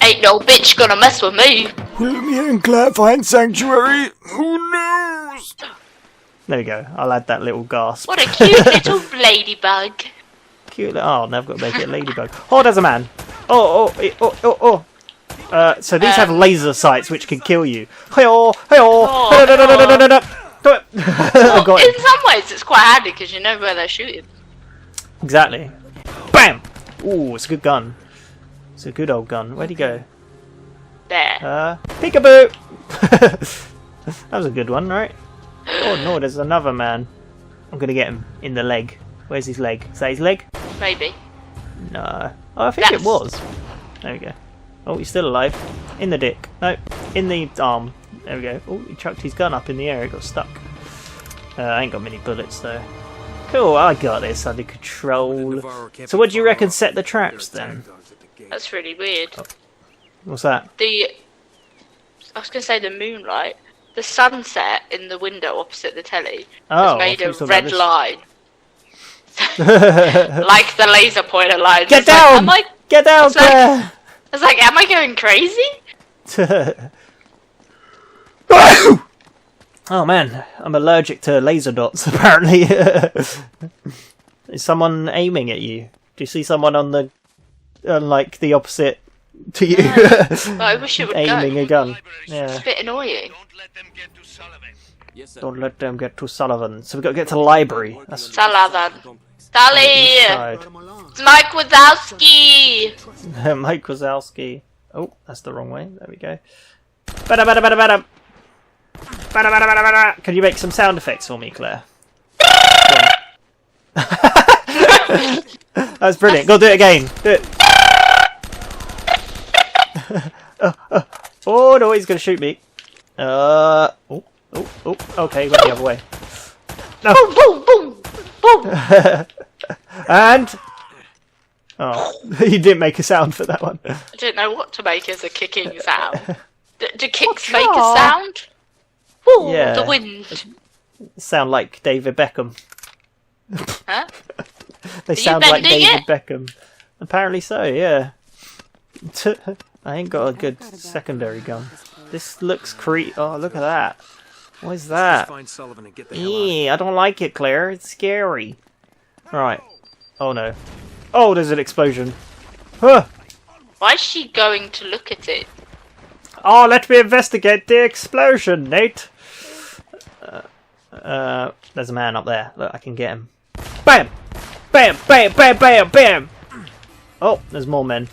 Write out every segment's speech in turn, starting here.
Ain't no bitch gonna mess with me. Will me and Claire find sanctuary? Who knows? There we go. I'll add that little gasp. What a cute little ladybug. Cute. Oh, now I've got to make it a ladybug. Oh, there's a man. Oh. So these have laser sights which can kill you. Hey-oh. Oh, No. I got in him. some ways, it's quite handy because you know where they're shooting. Exactly. Bam! Ooh, it's a good gun. It's a good old gun. Where'd he go? There. Peekaboo! That was a good one, right? Oh no, there's another man. I'm gonna get him in the leg. Where's his leg? Is that his leg? Maybe. No. Oh, I think Yes. it was. There we go. Oh, he's still alive. In the dick. No, in the arm. There we go. Oh, he chucked his gun up in the air. It got stuck. I ain't got many bullets though. Cool, I got this under control. So what do you reckon set the traps then? That's really weird. What's that? I was going to say the moonlight. The sunset in the window opposite the telly Oh, has made I a thought red this- line. Like the laser pointer line. Get It's like, down! am I, Get down, it's like- Claire! it's like, am I going crazy? Oh man, I'm allergic to laser dots apparently. Is someone aiming at you? Do you see someone on the like the opposite to you But I wish it would aiming go. a gun? It's Yeah. a bit annoying. Don't let them get to Sullivan. So we've got to get to the library. That's Sullivan. Sally! side. It's Mike Wazowski! Mike Wazowski. Oh, that's the wrong way. There we go. Bada bada bada bada. Bada bada bada bada. Can you make some sound effects for me, Claire? That's brilliant. Go do it again. Do it. Oh no, he's gonna shoot me. Oh. Okay, went the other way. No. Boom, boom, boom, boom! And oh, you didn't make a sound for that one. I didn't know what to make as a kicking sound. Do kicks make a sound? Woo, Yeah. the wind. Sound like David Beckham. Huh? They you sound like bending David it? Beckham. Apparently so, yeah. I ain't got a good secondary gun. This looks Oh, look at that. What is that? I don't like it, Claire. It's scary. Right. Oh no. Oh, there's an explosion. Huh. Why is she going to look at it? Oh, let me investigate the explosion, Nate. There's a man up there. Look, I can get him. Bam! Bam! Bam! Bam! Bam! Bam! Oh, there's more men.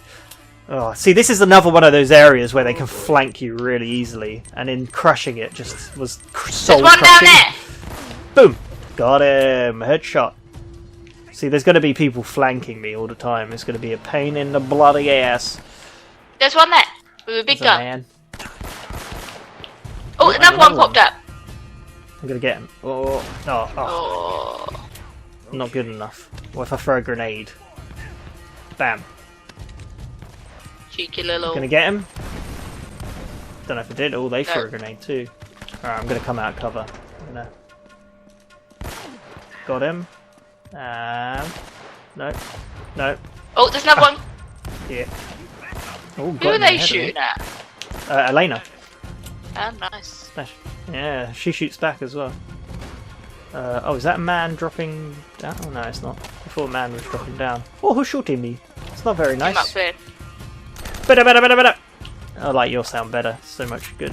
Oh, see, this is another one of those areas where they can flank you really easily, and in crushing it, just was soul There's one down crushing. there! Boom! Got him! Headshot. See, there's going to be people flanking me all the time. It's going to be a pain in the bloody ass. There's one there with a big There's a gun. man. Oh, another one popped up. I'm going to get him. Oh. Oh. Not good enough. What if I throw a grenade? Bam. Cheeky little. Gonna get him? Don't know if I did. Oh, they threw a grenade too. Alright, I'm gonna come out of cover. Got him. No. No. Oh, there's another one. Yeah. Oh, Who are they shooting at? Elena. Oh, nice. Yeah, she shoots back as well. Oh, is that a man dropping down? Oh, no, it's not. I thought a man was dropping down. Oh, who's shooting me? It's not very Come up nice. here. Better. I like your sound better. So much good.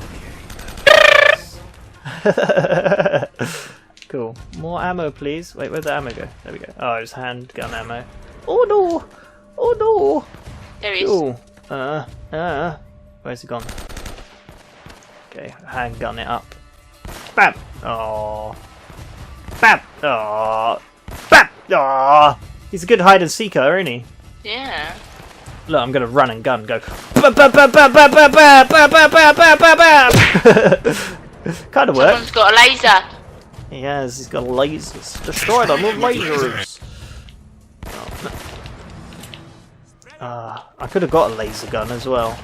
Cool. More ammo, please. Wait, where'd the ammo go? There we go. Oh, it was handgun ammo. Oh no! Oh no! There he is. Cool. Where's he gone? Okay, handgun it up. Bam! Oh. Bam! Oh. Bam! Oh. He's a good hide and seeker, isn't he? Yeah. Look, I'm gonna run and gun. Go. Bam! Bam! Bam! Bam! Bam! Bam! Bam! Bam! Bam! Bam! Bam! Bam! Bam! Kind of worked. Someone's got a laser. He has. He's got lasers. Destroy them with lasers. I could have got a laser gun as well.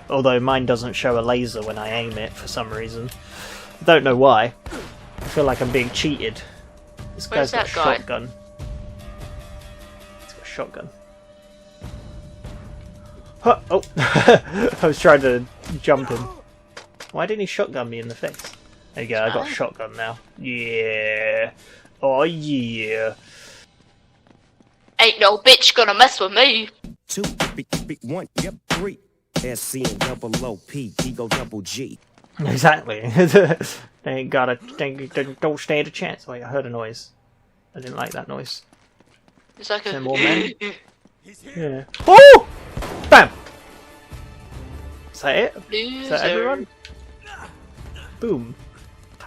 Although mine doesn't show a laser when I aim it for some reason. I don't know why. I feel like I'm being cheated. This Where's guy's got a that guy? shotgun. He's got a shotgun. Huh, oh, I was trying to jump him. Why didn't he shotgun me in the face? There you go, I got a shotgun now. Yeah. Oh yeah. Ain't no bitch gonna mess with me. 2, 1, yep, 3. SC and double OP, Ego double G. Exactly. They ain't got a. They don't stand a chance. Wait, I heard a noise. I didn't like that noise. It's like Is there a. more men? Yeah. Oh! Bam! Is that it? Is that everyone? Boom.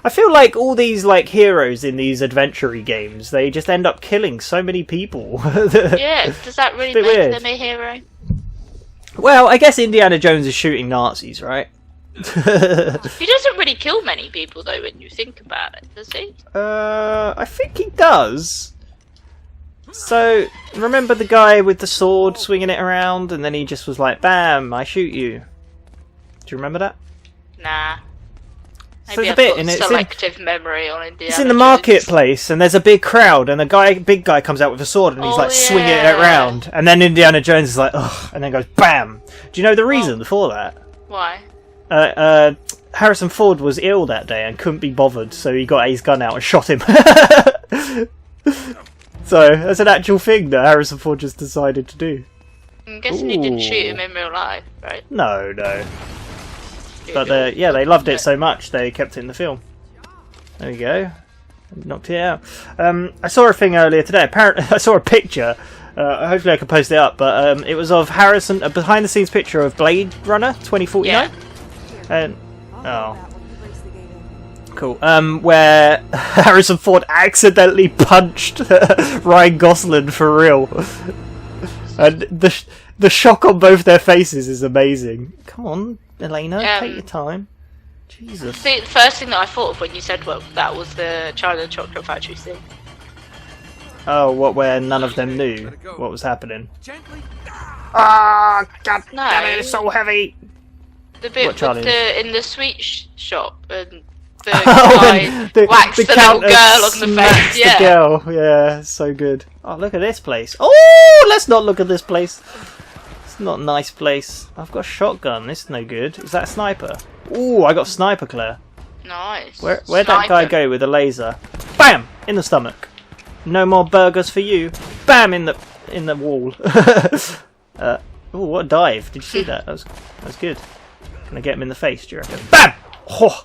I feel like all these like heroes in these adventure-y games, they just end up killing so many people. Yeah, does that really Bit make weird. them a hero? Well, I guess Indiana Jones is shooting Nazis, right? He doesn't really kill many people though when you think about it, does he? I think he does. So, remember the guy with the sword swinging it around, and then he just was like, "Bam! I shoot you." Do you remember that? Nah. So Maybe there's a I've bit, got and it's in, selective memory on Indiana it's in the Jones. marketplace, and there's a big crowd, and a big guy comes out with a sword, and he's Oh, like swinging it yeah. around, and then Indiana Jones is like, "Ugh," and then goes, "Bam!" Do you know the reason for that? Why? Harrison Ford was ill that day and couldn't be bothered, so he got his gun out and shot him. So that's an actual thing that Harrison Ford just decided to do. I'm guessing he didn't Ooh. shoot him in real life, right? No. But yeah, they loved it so much they kept it in the film. There we go. Knocked it out. I saw a thing earlier today. Apparently, I saw a picture. Hopefully, I can post it up. But it was of Harrison, a behind-the-scenes picture of Blade Runner 2049. Yeah. And cool. Where Harrison Ford accidentally punched Ryan Gosling for real, and the shock on both their faces is amazing. Come on, Elena, take your time. Jesus. See, the first thing that I thought of when you said that was the Charlie and the Chocolate Factory scene. Oh, what? Where none of them knew what was happening? Ah, God No. damn it, it's so heavy. The bit What, with Charlie? in the sweet shop and the Oh, guy and the whacks the little Countess girl on the smacks face. Yeah. the girl. Yeah, so good. Oh, look at this place. Oh, let's not look at this place. It's not a nice place. I've got a shotgun. This is no good. Is that a sniper? Ooh, I got a sniper, Claire. Nice. Where'd that guy go with a laser? Bam! In the stomach. No more burgers for you. Bam! In the wall. Oh, what a dive! Did you see that? That was good. Can I get him in the face? Do you reckon? Bam! Oh,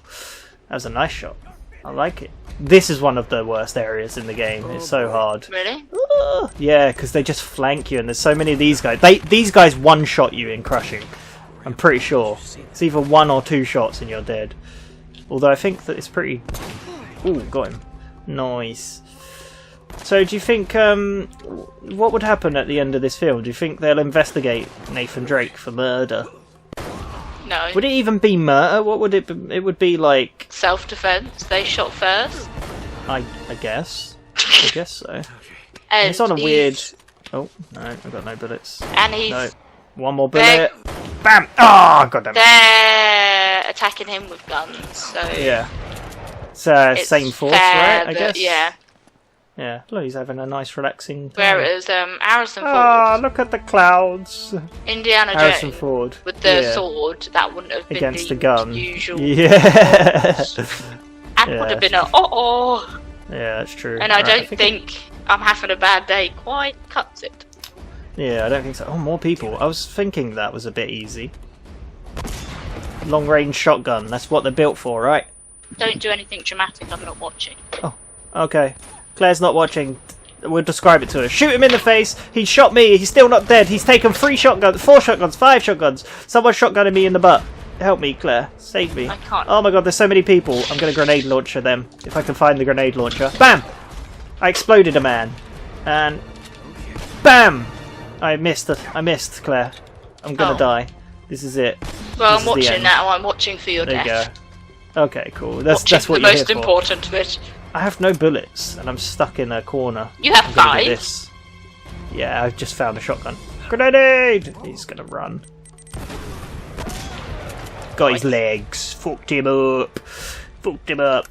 that was a nice shot. I like it. This is one of the worst areas in the game. It's so hard. Really? Yeah, because they just flank you, and there's so many of these guys. These guys one-shot you in crushing. I'm pretty sure. It's either 1 or 2 shots and you're dead. Although I think that it's pretty... Ooh, got him. Nice. So do you think... what would happen at the end of this film? Do you think they'll investigate Nathan Drake for murder? No. Would it even be murder? What would it be? It would be like... Self-defense. They shot first. I guess. I guess so. And It's on a he's- weird... Oh, no, I've got no bullets. And he's... No. One more bullet. Bam! Oh, goddamn. They're attacking him with guns, so... Yeah. It's, It's same force, fair right? I that- guess. Yeah. Yeah. Look, he's having a nice, relaxing time. Whereas Harrison Ford, Oh, look at the clouds. Indiana Harrison Jones, Ford. with the Yeah. sword, that wouldn't have been Against the the gun. usual. Yeah. And Yeah, would have been a that's oh. Yeah, that's true. And I Right, don't think I'm having a bad day quite cuts it. Yeah, I don't think so. Oh, more people. I was thinking that was a bit easy. Long range shotgun. That's what they're built for, right? Don't do anything dramatic, I'm not watching. Oh, okay. Claire's not watching. We'll describe it to her. Shoot him in the face. He shot me. He's still not dead. He's taken 3 shotguns, 4 shotguns, 5 shotguns. Someone's shotgunning me in the butt. Help me, Claire. Save me. I can't. Oh my god, there's so many people. I'm going to grenade launcher them. If I can find the grenade launcher. Bam! I exploded a man. And... BAM! I missed, Claire. I'm going to Oh. die. This is it. Well, This I'm is the watching end. now, I'm watching for your There you death. go. Okay, cool. That's Watching what the you're most here for. important bit. I have no bullets, and I'm stuck in a corner. You have I'm gonna do 5? this. Yeah, I've just found a shotgun. Grenade! He's gonna run. Got his legs. Fucked him up. Fucked him up.